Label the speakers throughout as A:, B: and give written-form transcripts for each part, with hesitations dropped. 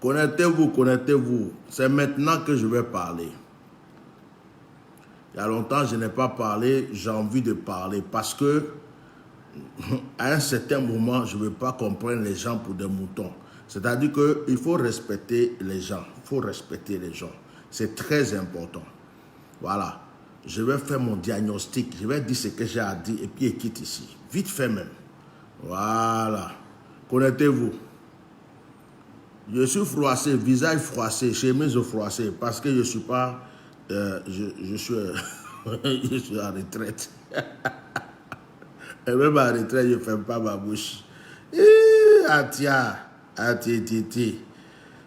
A: Connectez-vous, connectez-vous. C'est maintenant que je vais parler. Il y a longtemps, je n'ai pas parlé. J'ai envie de parler parce que à un certain moment, je ne veux pas comprendre les gens pour des moutons. C'est-à-dire qu'il faut respecter les gens. Il faut respecter les gens. C'est très important. Voilà. Je vais faire mon diagnostic. Je vais dire ce que j'ai à dire et puis il quitte ici. Vite fait même. Voilà. Connectez-vous. Je suis froissé, visage froissé, chemise froissée, parce que je ne suis pas... je suis en retraite. Et même en retraite, je ne ferme pas ma bouche.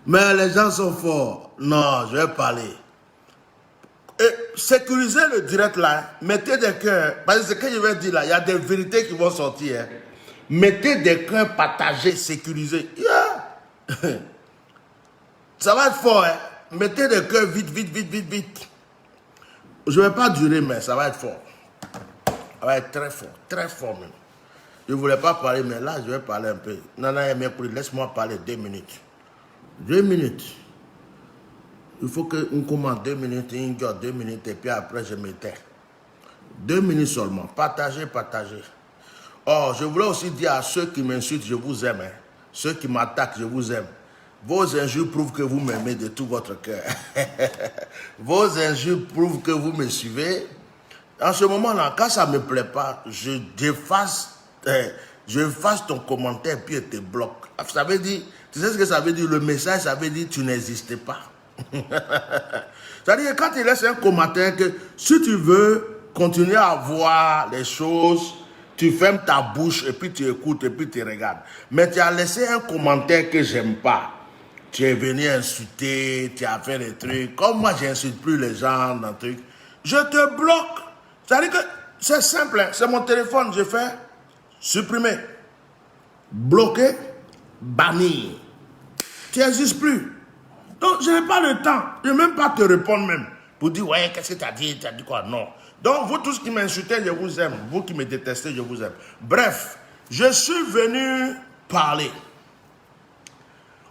A: Mais les gens sont forts. Non, je vais parler. Et sécurisez le direct là. Mettez des cœurs. Parce que ce que je vais dire là, il y a des vérités qui vont sortir. Hein. Mettez des cœurs partagés, sécurisés. Yeah. Ça va être fort. Hein. Mettez des cœurs vite, vite, vite, vite, vite. Je ne vais pas durer, mais ça va être fort. Ça va être très fort même. Je ne voulais pas parler, mais là, je vais parler un peu. Nana Mepri, laisse-moi parler 2 minutes. 2 minutes. Il faut qu'on commence 2 minutes, 2 minutes, et puis après, je me tais. 2 minutes seulement. Partagez, partagez. Oh, je voulais aussi dire à ceux qui m'insultent, je vous aime. Hein. Ceux qui m'attaquent, je vous aime. Vos injures prouvent que vous m'aimez de tout votre cœur. Vos injures prouvent que vous me suivez. En ce moment-là, quand ça ne me plaît pas, je fasse ton commentaire puis je te bloque. Ça veut dire, tu sais ce que ça veut dire? Le message, ça veut dire tu n'existais pas. C'est-à-dire quand tu laisses un commentaire que si tu veux continuer à voir les choses, tu fermes ta bouche et puis tu écoutes et puis tu regardes. Mais tu as laissé un commentaire que j'aime pas. Tu es venu insulter, tu as fait des trucs. Comme moi, je n'insulte plus les gens dans le truc. Je te bloque. C'est-à-dire que c'est simple. Hein? C'est mon téléphone. Je fais supprimer, bloquer, bannir. Tu n'existes plus. Donc, je n'ai pas le temps. Je ne vais même pas te répondre même. Pour dire, ouais, qu'est-ce que tu as dit? Tu as dit quoi? Non. Donc, vous tous qui m'insultez, je vous aime. Vous qui me détestez, je vous aime. Bref, je suis venu parler.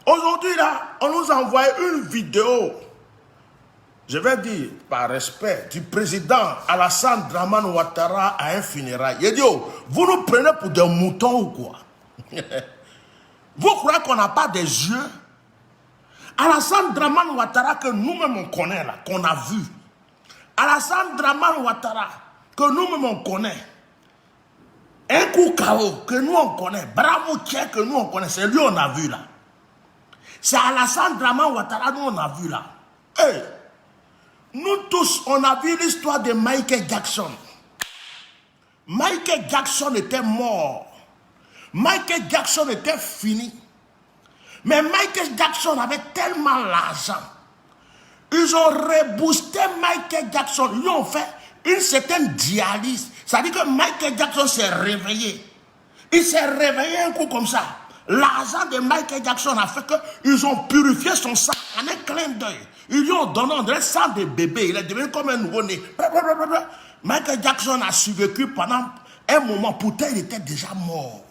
A: Aujourd'hui, là, on nous a envoyé une vidéo, je vais dire par respect, du président Alassane Dramane Ouattara à un funérail. Il dit, oh, vous nous prenez pour des moutons ou quoi? Vous croyez qu'on n'a pas des yeux? Alassane Dramane Ouattara que nous-mêmes on connaît là, qu'on a vu. Alassane Dramane Ouattara que nous-mêmes on connaît. Un coup KO que nous on connaît. Bravo Tchèque que nous on connaît. C'est lui on a vu là. C'est Alassane Dramane Ouattara nous on a vu là. Hey, nous tous on a vu l'histoire de Michael Jackson. Michael Jackson était mort. Michael Jackson était fini. Mais Michael Jackson avait tellement l'argent. Ils ont reboosté Michael Jackson. Ils ont fait une certaine dialyse. Ça veut dire que Michael Jackson s'est réveillé. Il s'est réveillé un coup comme ça. L'argent de Michael Jackson a fait qu'ils ont purifié son sang en un clin d'œil. Ils lui ont donné un sang de bébé. Il est devenu comme un nouveau-né. Michael Jackson a survécu pendant un moment. Pourtant, il était déjà mort.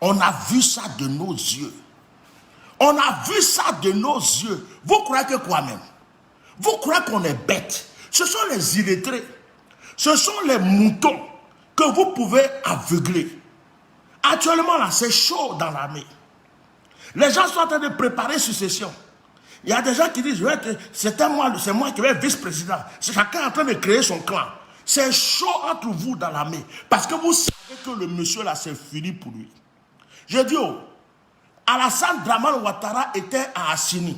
A: On a vu ça de nos yeux. On a vu ça de nos yeux. Vous croyez que quoi même? Vous croyez qu'on est bête? Ce sont les illettrés. Ce sont les moutons que vous pouvez aveugler. Actuellement, là, c'est chaud dans l'armée. Les gens sont en train de préparer succession. Il y a des gens qui disent, c'est moi qui vais être vice-président. Chacun est en train de créer son clan. C'est chaud entre vous dans l'armée. Parce que vous savez que le monsieur là, c'est fini pour lui. Je dis, oh, Alassane Dramane Ouattara était à Assini.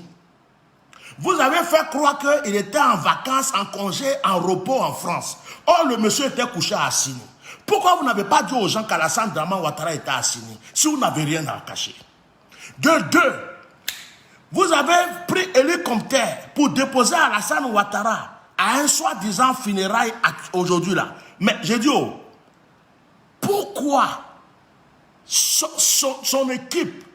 A: Vous avez fait croire qu'il était en vacances, en congé, en repos en France. Or, le monsieur était couché à Assini. Pourquoi vous n'avez pas dit aux gens qu'Alassane Dramane Ouattara était à Assini, si vous n'avez rien à cacher? De deux, vous avez pris hélicoptère pour déposer Alassane Ouattara à un soi-disant funérail aujourd'hui là. Mais j'ai dit, oh, pourquoi son équipe,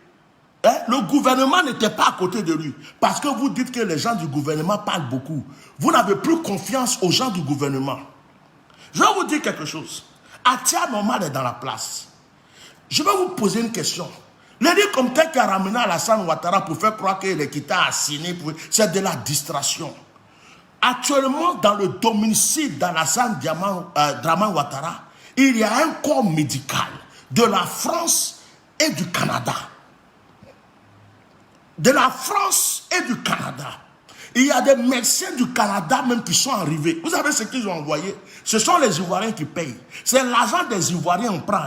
A: hein, le gouvernement n'était pas à côté de lui? Parce que vous dites que les gens du gouvernement parlent beaucoup. Vous n'avez plus confiance aux gens du gouvernement. Je vais vous dire quelque chose. Atia Normal est dans la place. Je vais vous poser une question. L'édit comme tel qui a ramené Alassane Ouattara pour faire croire qu'il est quitté à Sini, c'est de la distraction. Actuellement, dans le domicile d'Alassane Dramane Ouattara, il y a un corps médical de la France et du Canada. De la France et du Canada. Il y a des médecins du Canada même qui sont arrivés. Vous savez ce qu'ils ont envoyé? Ce sont les Ivoiriens qui payent. C'est l'argent des Ivoiriens qu'on prend.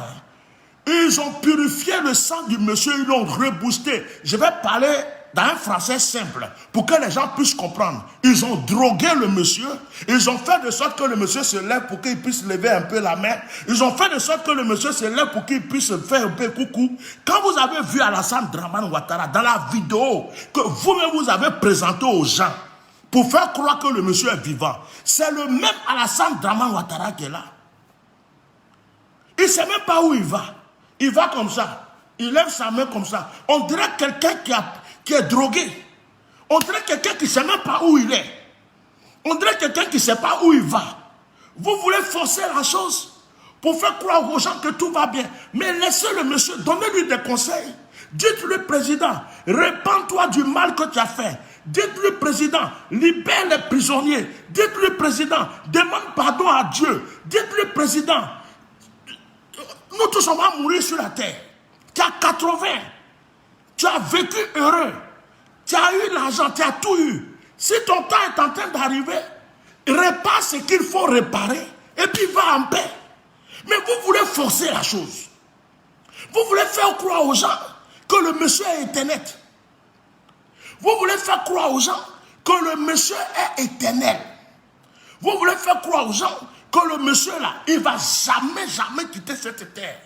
A: Ils ont purifié le sang du monsieur, ils l'ont reboosté. Je vais parler dans un français simple pour que les gens puissent comprendre. Ils ont drogué le monsieur. Ils ont fait de sorte que le monsieur se lève pour qu'il puisse lever un peu la main. Ils ont fait de sorte que le monsieur se lève pour qu'il puisse faire un peu coucou. Quand vous avez vu Alassane Dramane Ouattara dans la vidéo que vous-même vous avez présentée aux gens pour faire croire que le monsieur est vivant, c'est le même Alassane Dramane Ouattara qui est là. Il ne sait même pas où il va. Il va comme ça. Il lève sa main comme ça. On dirait quelqu'un qui est drogué. On dirait quelqu'un qui ne sait même pas où il est. On dirait quelqu'un qui ne sait pas où il va. Vous voulez forcer la chose pour faire croire aux gens que tout va bien. Mais laissez le monsieur, donnez-lui des conseils. Dites-lui, président, répands-toi du mal que tu as fait. Dites-lui, président, libère les prisonniers. Dites-lui, président, demande pardon à Dieu. Dites-lui, président, nous tous on va mourir sur la terre. Tu as 80. Tu as vécu heureux. Tu as eu l'argent, tu as tout eu. Si ton temps est en train d'arriver, répare ce qu'il faut réparer et puis va en paix. Mais vous voulez forcer la chose. Vous voulez faire croire aux gens que le monsieur est éternel. Vous voulez faire croire aux gens que le monsieur est éternel. Vous voulez faire croire aux gens que le monsieur là, il ne va jamais quitter cette terre.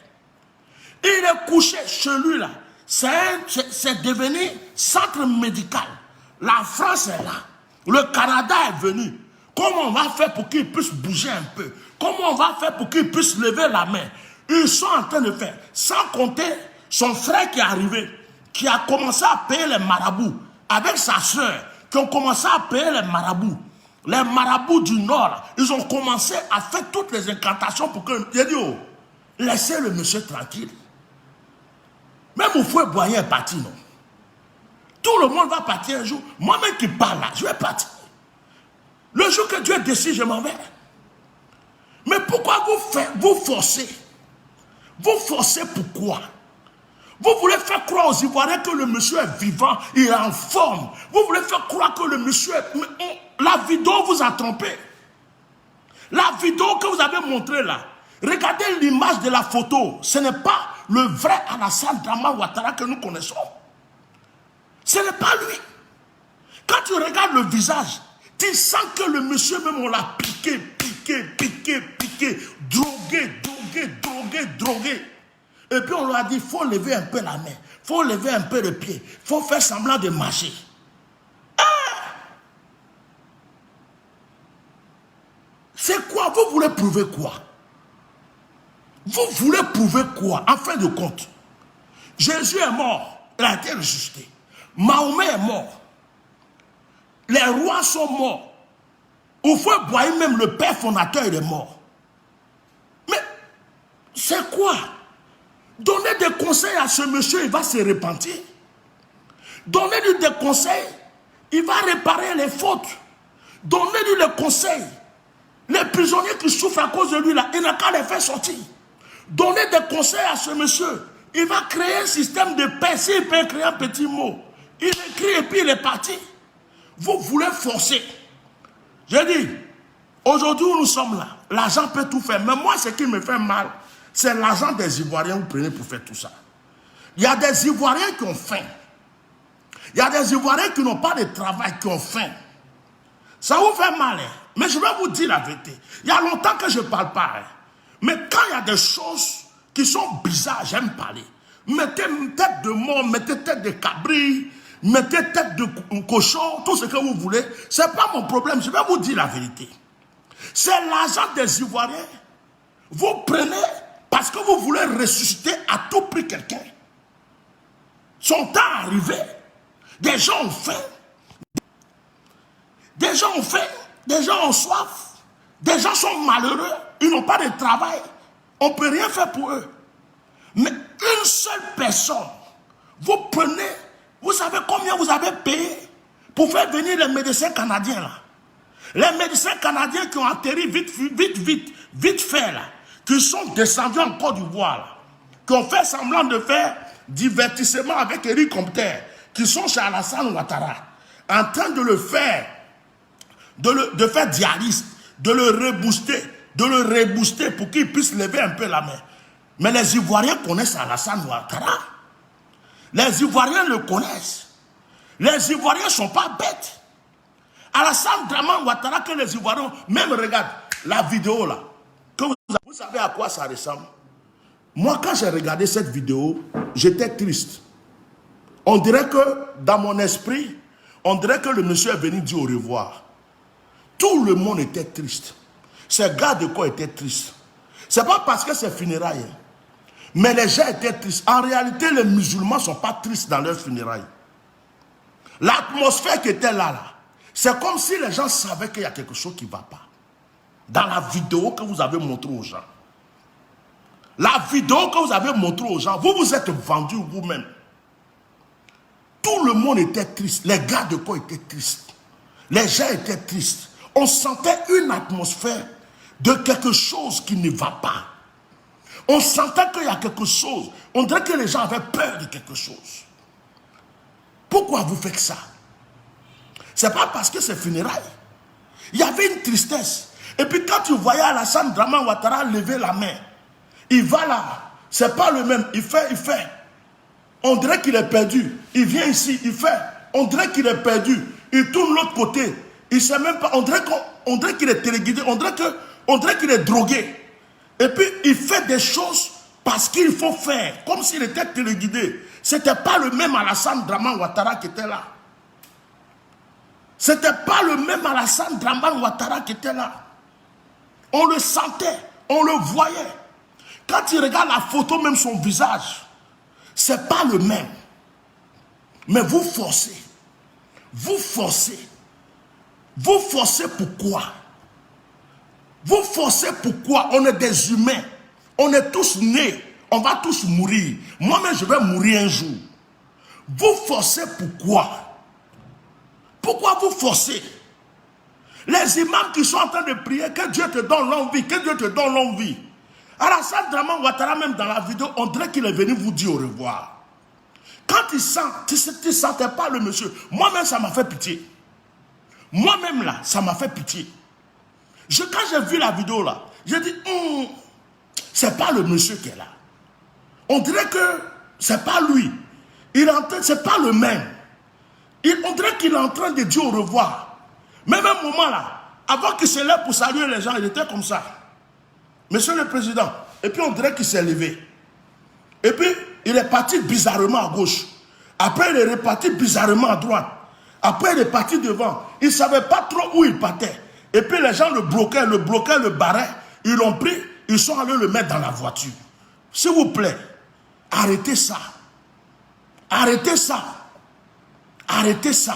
A: Il est couché chez lui là. C'est devenu centre médical. La France est là. Le Canada est venu. Comment on va faire pour qu'il puisse bouger un peu? Comment on va faire pour qu'il puisse lever la main? Ils sont en train de faire. Sans compter son frère qui est arrivé, qui a commencé à payer les marabouts, avec sa soeur, qui ont commencé à payer les marabouts. Les marabouts du Nord, ils ont commencé à faire toutes les incantations pour que... Il a dit, oh, laissez le monsieur tranquille. Même mon frère Boyen est parti, non? Tout le monde va partir un jour. Moi-même qui parle là, je vais partir. Le jour que Dieu décide, je m'en vais. Mais pourquoi vous forcez? Vous forcez pourquoi? Vous voulez faire croire aux Ivoiriens que le monsieur est vivant, il est en forme. Vous voulez faire croire que le monsieur est... La vidéo vous a trompé. La vidéo que vous avez montrée là, regardez l'image de la photo. Ce n'est pas le vrai Alassane Dramane Ouattara que nous connaissons. Ce n'est pas lui. Quand tu regardes le visage, tu sens que le monsieur même on l'a piqué, drogué. Et puis on lui a dit, il faut lever un peu la main, il faut lever un peu le pied, il faut faire semblant de marcher. C'est quoi? Vous voulez prouver quoi? Vous voulez prouver quoi? En fin de compte, Jésus est mort, il a été ressuscité. Mahomet est mort. Les rois sont morts. Houphouët-Boigny, même le père fondateur, il est mort. Mais c'est quoi? Donnez des conseils à ce monsieur, il va se repentir. Donnez-lui des conseils, il va réparer les fautes. Donnez-lui les conseils. Les prisonniers qui souffrent à cause de lui, là, il n'a qu'à les faire sortir. Donnez des conseils à ce monsieur. Il va créer un système de paix. S'il peut créer un petit mot, il écrit et puis il est parti. Vous voulez forcer. J'ai dit, aujourd'hui où nous sommes là, l'argent peut tout faire. Mais moi, ce qui me fait mal, c'est l'argent des Ivoiriens que vous prenez pour faire tout ça. Il y a des Ivoiriens qui ont faim. Il y a des Ivoiriens qui n'ont pas de travail, qui ont faim. Ça vous fait mal, hein? Mais je vais vous dire la vérité. Il y a longtemps que je ne parle pas. Hein? Mais quand il y a des choses qui sont bizarres, j'aime parler. Mettez tête de mort, mettez tête de cabri, mettez tête de cochon, tout ce que vous voulez. Ce n'est pas mon problème, je vais vous dire la vérité. C'est l'argent des Ivoiriens. Vous prenez parce que vous voulez ressusciter à tout prix quelqu'un. Son temps est arrivé. Des gens ont faim. Des gens ont faim. Des gens ont soif. Des gens sont malheureux. Ils n'ont pas de travail. On ne peut rien faire pour eux. Mais une seule personne Vous prenez, vous savez combien vous avez payé pour faire venir les médecins canadiens là. Les médecins canadiens qui ont atterri vite fait là, qui sont descendus en Côte d'Ivoire là, qui ont fait semblant de faire divertissement avec Eric Compter, qui sont chez Alassane Ouattara, en train de le faire, de faire dialyse, de le rebooster pour qu'il puisse lever un peu la main. Mais les Ivoiriens connaissent Alassane Ouattara. Les Ivoiriens le connaissent. Les Ivoiriens ne sont pas bêtes. Alassane Draman Ouattara que les Ivoiriens, même regarde la vidéo là, que vous savez à quoi ça ressemble. Moi quand j'ai regardé cette vidéo, j'étais triste. On dirait que dans mon esprit, on dirait que le monsieur est venu dire au revoir. Tout le monde était triste. Ces gars de quoi étaient tristes. Ce n'est pas parce que c'est funérailles. Mais les gens étaient tristes. En réalité, les musulmans ne sont pas tristes dans leurs funérailles. L'atmosphère qui était là, c'est comme si les gens savaient qu'il y a quelque chose qui ne va pas. Dans la vidéo que vous avez montrée aux gens. La vidéo que vous avez montrée aux gens, vous vous êtes vendus vous-même. Tout le monde était triste. Les gars de quoi étaient tristes. Les gens étaient tristes. On sentait une atmosphère de quelque chose qui ne va pas. On sentait qu'il y a quelque chose. On dirait que les gens avaient peur de quelque chose. Pourquoi vous faites ça? Ce n'est pas parce que c'est funérailles. Il y avait une tristesse. Et puis quand tu voyais Alassane Draman Ouattara lever la main, il va là. Ce n'est pas le même. Il fait. On dirait qu'il est perdu. Il vient ici, il fait. On dirait qu'il est perdu. Il tourne l'autre côté. Il ne sait même pas. On dirait qu'il est téléguidé. On dirait qu'il est drogué. Et puis, il fait des choses parce qu'il faut faire. Comme s'il était téléguidé. Ce n'était pas le même Alassane Draman Ouattara qui était là. Ce n'était pas le même Alassane Draman Ouattara qui était là. On le sentait. On le voyait. Quand il regarde la photo, même son visage, ce n'est pas le même. Mais vous forcez. Vous forcez. Vous forcez pourquoi? Vous forcez pourquoi? On est des humains. On est tous nés. On va tous mourir. Moi-même, je vais mourir un jour. Vous forcez pourquoi? Pourquoi vous forcez? Les imams qui sont en train de prier, que Dieu te donne longue vie, que Dieu te donne longue vie. Alassane Draman Ouattara, même dans la vidéo, on dirait qu'il est venu vous dire au revoir. Quand il sent, tu ne sentais pas le monsieur. Moi-même, ça m'a fait pitié. Moi-même, là, ça m'a fait pitié. Quand j'ai vu la vidéo, là, j'ai dit, c'est pas le monsieur qui est là. On dirait que c'est pas lui. C'est pas le même. On dirait qu'il est en train de dire au revoir. Même un moment, là, avant qu'il se lève pour saluer les gens, il était comme ça. Monsieur le Président. Et puis on dirait qu'il s'est levé. Et puis il est parti bizarrement à gauche. Après il est reparti bizarrement à droite. Après il est parti devant. Il ne savait pas trop où il partait. Et puis les gens le bloquaient, le barraient. Ils l'ont pris, ils sont allés le mettre dans la voiture. S'il vous plaît, arrêtez ça. Arrêtez ça. Arrêtez ça.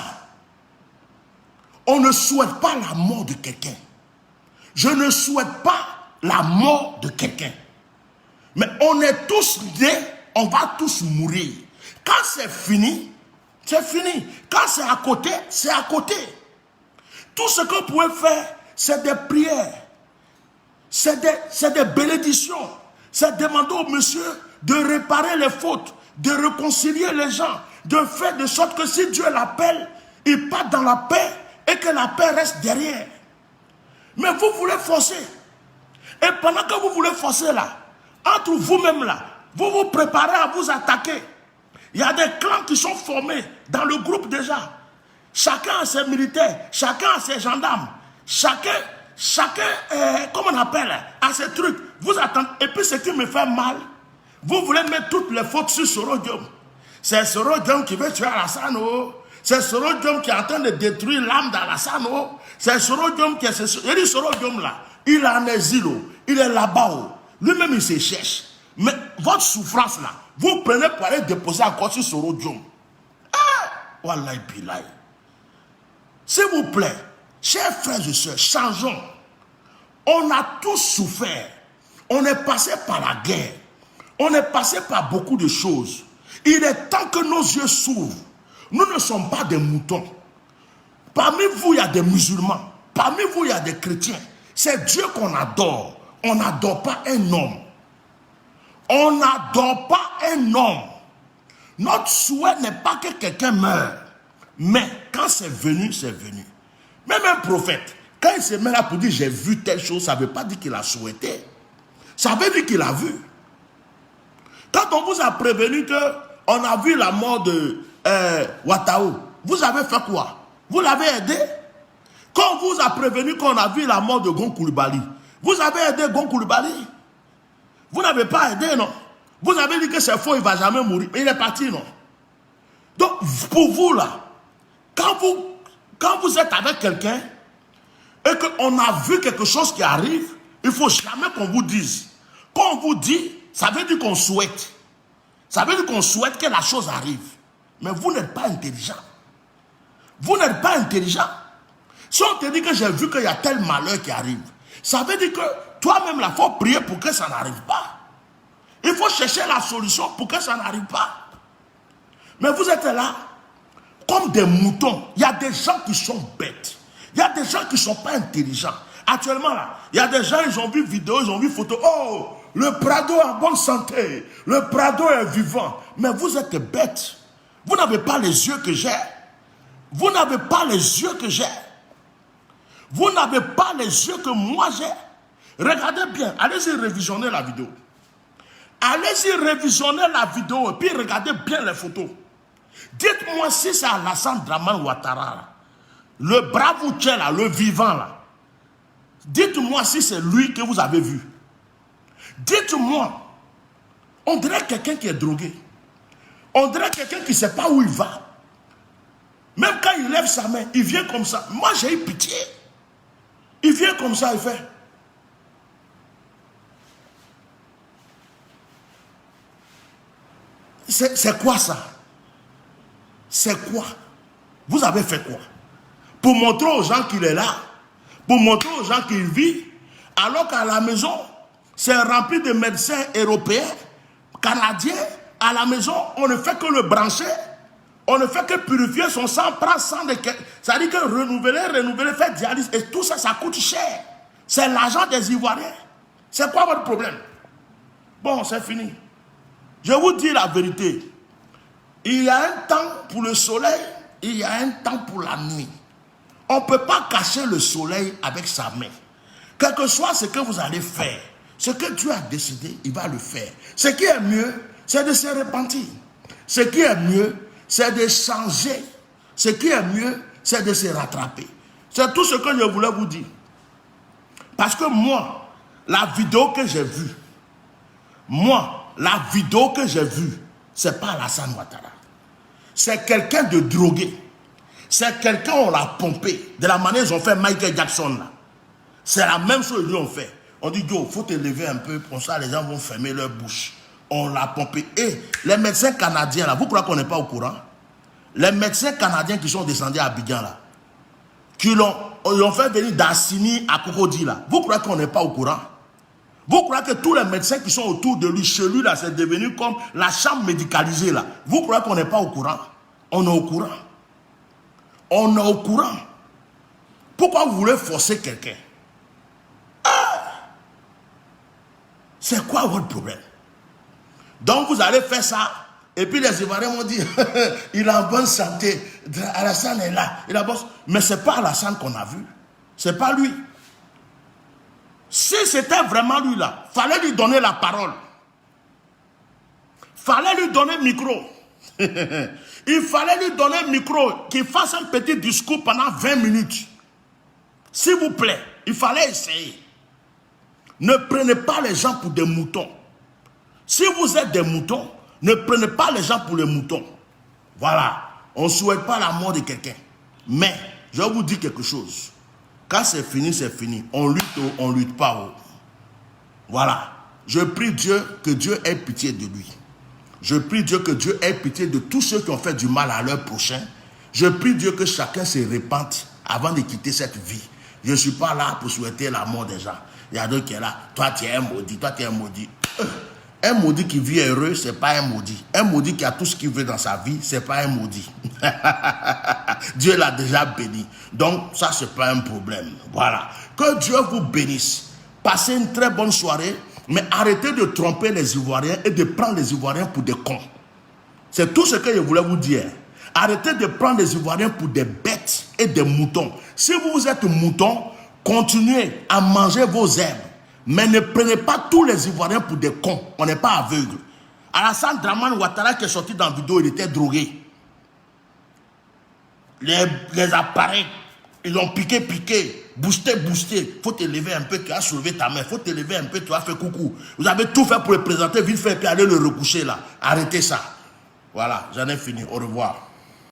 A: On ne souhaite pas la mort de quelqu'un. Je ne souhaite pas la mort de quelqu'un. Mais on est tous nés, on va tous mourir. Quand c'est fini, c'est fini. Quand c'est à côté, c'est à côté. Tout ce qu'on pouvait faire, c'est des prières. C'est des bénédictions. C'est demander au monsieur de réparer les fautes, de réconcilier les gens, de faire de sorte que si Dieu l'appelle, il part dans la paix et que la paix reste derrière. Mais vous voulez forcer. Et pendant que vous voulez forcer là, entre vous-même là, vous vous préparez à vous attaquer. Il y a des clans qui sont formés dans le groupe déjà. Chacun a ses militaires, chacun a ses gendarmes, chacun, comment on appelle, a ses trucs. Vous attendez. Et puis ce qui me fait mal, vous voulez mettre toutes les fautes sur Soro Diom. C'est Soro Diom qui veut tuer Alassane. C'est Soro Diom qui est en train de détruire l'âme d'Alassane. C'est Soro Diom qui est... Il dit Soro Diom là, il est en exil, il est là-bas. Lui-même il se cherche. Mais votre souffrance là, vous prenez pour aller déposer encore sur Soro Diom. Ah, Wallahi Bilaï. S'il vous plaît, chers frères et sœurs, changeons. On a tous souffert. On est passé par la guerre. On est passé par beaucoup de choses. Il est temps que nos yeux s'ouvrent. Nous ne sommes pas des moutons. Parmi vous, il y a des musulmans. Parmi vous, il y a des chrétiens. C'est Dieu qu'on adore. On n'adore pas un homme. On n'adore pas un homme. Notre souhait n'est pas que quelqu'un meure. Mais quand c'est venu, c'est venu. Même un prophète, quand il se met là pour dire j'ai vu telle chose, ça ne veut pas dire qu'il a souhaité. Ça veut dire qu'il a vu. Quand on vous a prévenu qu'on a vu la mort de Ouattao, vous avez fait quoi? Vous l'avez aidé? Quand on vous a prévenu qu'on a vu la mort de Gon Coulibaly, vous avez aidé Gon Coulibaly? Vous n'avez pas aidé, non? Vous avez dit que c'est faux, il ne va jamais mourir. Mais il est parti, non? Donc, pour vous, là, quand vous êtes avec quelqu'un et qu'on a vu quelque chose qui arrive, il ne faut jamais qu'on vous dise. Quand on vous dit, ça veut dire qu'on souhaite. Ça veut dire qu'on souhaite que la chose arrive. Mais vous n'êtes pas intelligent. Vous n'êtes pas intelligent. Si on te dit que j'ai vu qu'il y a tel malheur qui arrive, ça veut dire que toi-même, il faut prier pour que ça n'arrive pas. Il faut chercher la solution pour que ça n'arrive pas. Mais vous êtes là, comme des moutons. Il y a des gens qui sont bêtes. Il y a des gens qui ne sont pas intelligents. Actuellement, là, il y a des gens, ils ont vu vidéo, ils ont vu photo. Oh, le Prado est en bonne santé. Le Prado est vivant. Mais vous êtes bêtes. Vous n'avez pas les yeux que j'ai. Vous n'avez pas les yeux que j'ai. Vous n'avez pas les yeux que moi j'ai. Regardez bien. Allez-y révisionner la vidéo. Allez-y révisionner la vidéo et puis regardez bien les photos. Dites-moi si c'est Alassane Dramane Ouattara, là, le brave Ouché, là, le vivant, là. Dites-moi si c'est lui que vous avez vu. Dites-moi. On dirait quelqu'un qui est drogué. On dirait quelqu'un qui ne sait pas où il va. Même quand il lève sa main, il vient comme ça. Moi, j'ai eu pitié. Il vient comme ça, il fait. C'est quoi ça? C'est quoi? Vous avez fait quoi? Pour montrer aux gens qu'il est là, pour montrer aux gens qu'il vit, alors qu'à la maison, c'est rempli de médecins européens, canadiens. À la maison, on ne fait que le brancher, on ne fait que purifier son sang, prendre sang de... Ça veut dire que renouveler, faire dialyse, et tout ça, ça coûte cher. C'est l'argent des Ivoiriens. C'est quoi votre problème? Bon, c'est fini. Je vous dis la vérité. Il y a un temps pour le soleil, il y a un temps pour la nuit. On ne peut pas cacher le soleil avec sa main. Quel que soit ce que vous allez faire, ce que Dieu a décidé, il va le faire. Ce qui est mieux, c'est de se repentir. Ce qui est mieux, c'est de changer. Ce qui est mieux, c'est de se rattraper. C'est tout ce que je voulais vous dire. Parce que moi, la vidéo que j'ai vue, c'est pas Alassane Ouattara. C'est quelqu'un de drogué. C'est quelqu'un, on l'a pompé. De la manière dont ils ont fait Michael Jackson là. C'est la même chose qu'ils lui ont fait. On dit, Joe, il faut te lever un peu, pour ça les gens vont fermer leur bouche. On l'a pompé. Et les médecins canadiens là, vous croyez qu'on n'est pas au courant? Les médecins canadiens qui sont descendus à Abidjan là, qui l'ont fait venir d'Assini à Cocody là, vous croyez qu'on n'est pas au courant? Vous croyez que tous les médecins qui sont autour de lui, chez lui là, c'est devenu comme la chambre médicalisée là. Vous croyez qu'on n'est pas au courant? On est au courant. On est au courant. Pourquoi vous voulez forcer quelqu'un? C'est quoi votre problème? Donc vous allez faire ça, et puis les Ivoiriens vont dire, il est en bonne santé, Alassane est là, il a bonne... Mais ce n'est pas Alassane qu'on a vu. Ce n'est pas lui. Si c'était vraiment lui là, il fallait lui donner la parole. Il fallait lui donner le micro. Il fallait lui donner le micro, qu'il fasse un petit discours pendant 20 minutes. S'il vous plaît, il fallait essayer. Ne prenez pas les gens pour des moutons. Si vous êtes des moutons, ne prenez pas les gens pour les moutons. Voilà. On ne souhaite pas la mort de quelqu'un. Mais, je vais vous dire quelque chose. Quand c'est fini, c'est fini. On lutte ou on ne lutte pas. Voilà. Je prie Dieu que Dieu ait pitié de lui. Je prie Dieu que Dieu ait pitié de tous ceux qui ont fait du mal à leur prochain. Je prie Dieu que chacun se repente avant de quitter cette vie. Je ne suis pas là pour souhaiter la mort des gens. Il y a d'autres qui sont là. Toi, tu es un maudit. Toi, tu es un maudit. Un maudit qui vit heureux, ce n'est pas un maudit. Un maudit qui a tout ce qu'il veut dans sa vie, ce n'est pas un maudit. Dieu l'a déjà béni. Donc, ça, ce n'est pas un problème. Voilà. Que Dieu vous bénisse. Passez une très bonne soirée, mais arrêtez de tromper les Ivoiriens et de prendre les Ivoiriens pour des cons. C'est tout ce que je voulais vous dire. Arrêtez de prendre les Ivoiriens pour des bêtes et des moutons. Si vous êtes mouton, continuez à manger vos herbes. Mais ne prenez pas tous les Ivoiriens pour des cons. On n'est pas aveugle. Alassane Dramane Ouattara qui est sorti dans la vidéo, il était drogué. Les appareils, ils ont piqué, boosté. Faut te lever un peu, tu as soulevé ta main. Faut te lever un peu, tu as fait coucou. Vous avez tout fait pour le présenter, vite fait, puis aller le recoucher là. Arrêtez ça. Voilà, j'en ai fini. Au revoir.